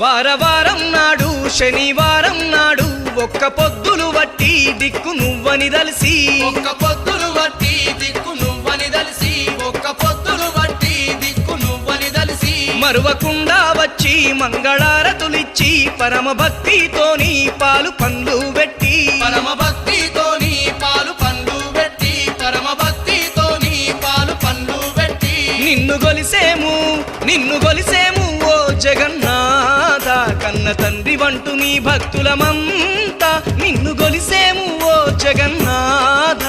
వారవారం నాడు శనివారం నాడు ఒక్క పొద్దులు వట్టి దిక్కు నువ్వని దలిసి ఒక్క పొద్దులు వట్టి దిక్కు నువ్వని దలిసి ఒక్క పొద్దులు వట్టి దిక్కు నువ్వని దలిసి మరువకుండా వచ్చి మంగళారతులిచ్చి పరమ భక్తితోని పాలు పండ్లు పెట్టి పరమ భక్తితోని పాలు పండ్లు పెట్టి పరమ భక్తితోని పాలు పండ్లు పెట్టి నిన్ను గొలిసేము ఓ జగన్నాథ కన్న తండ్రి వంటు నీ భక్తులమంతా నిన్ను గొలిసేము ఓ జగన్నాథ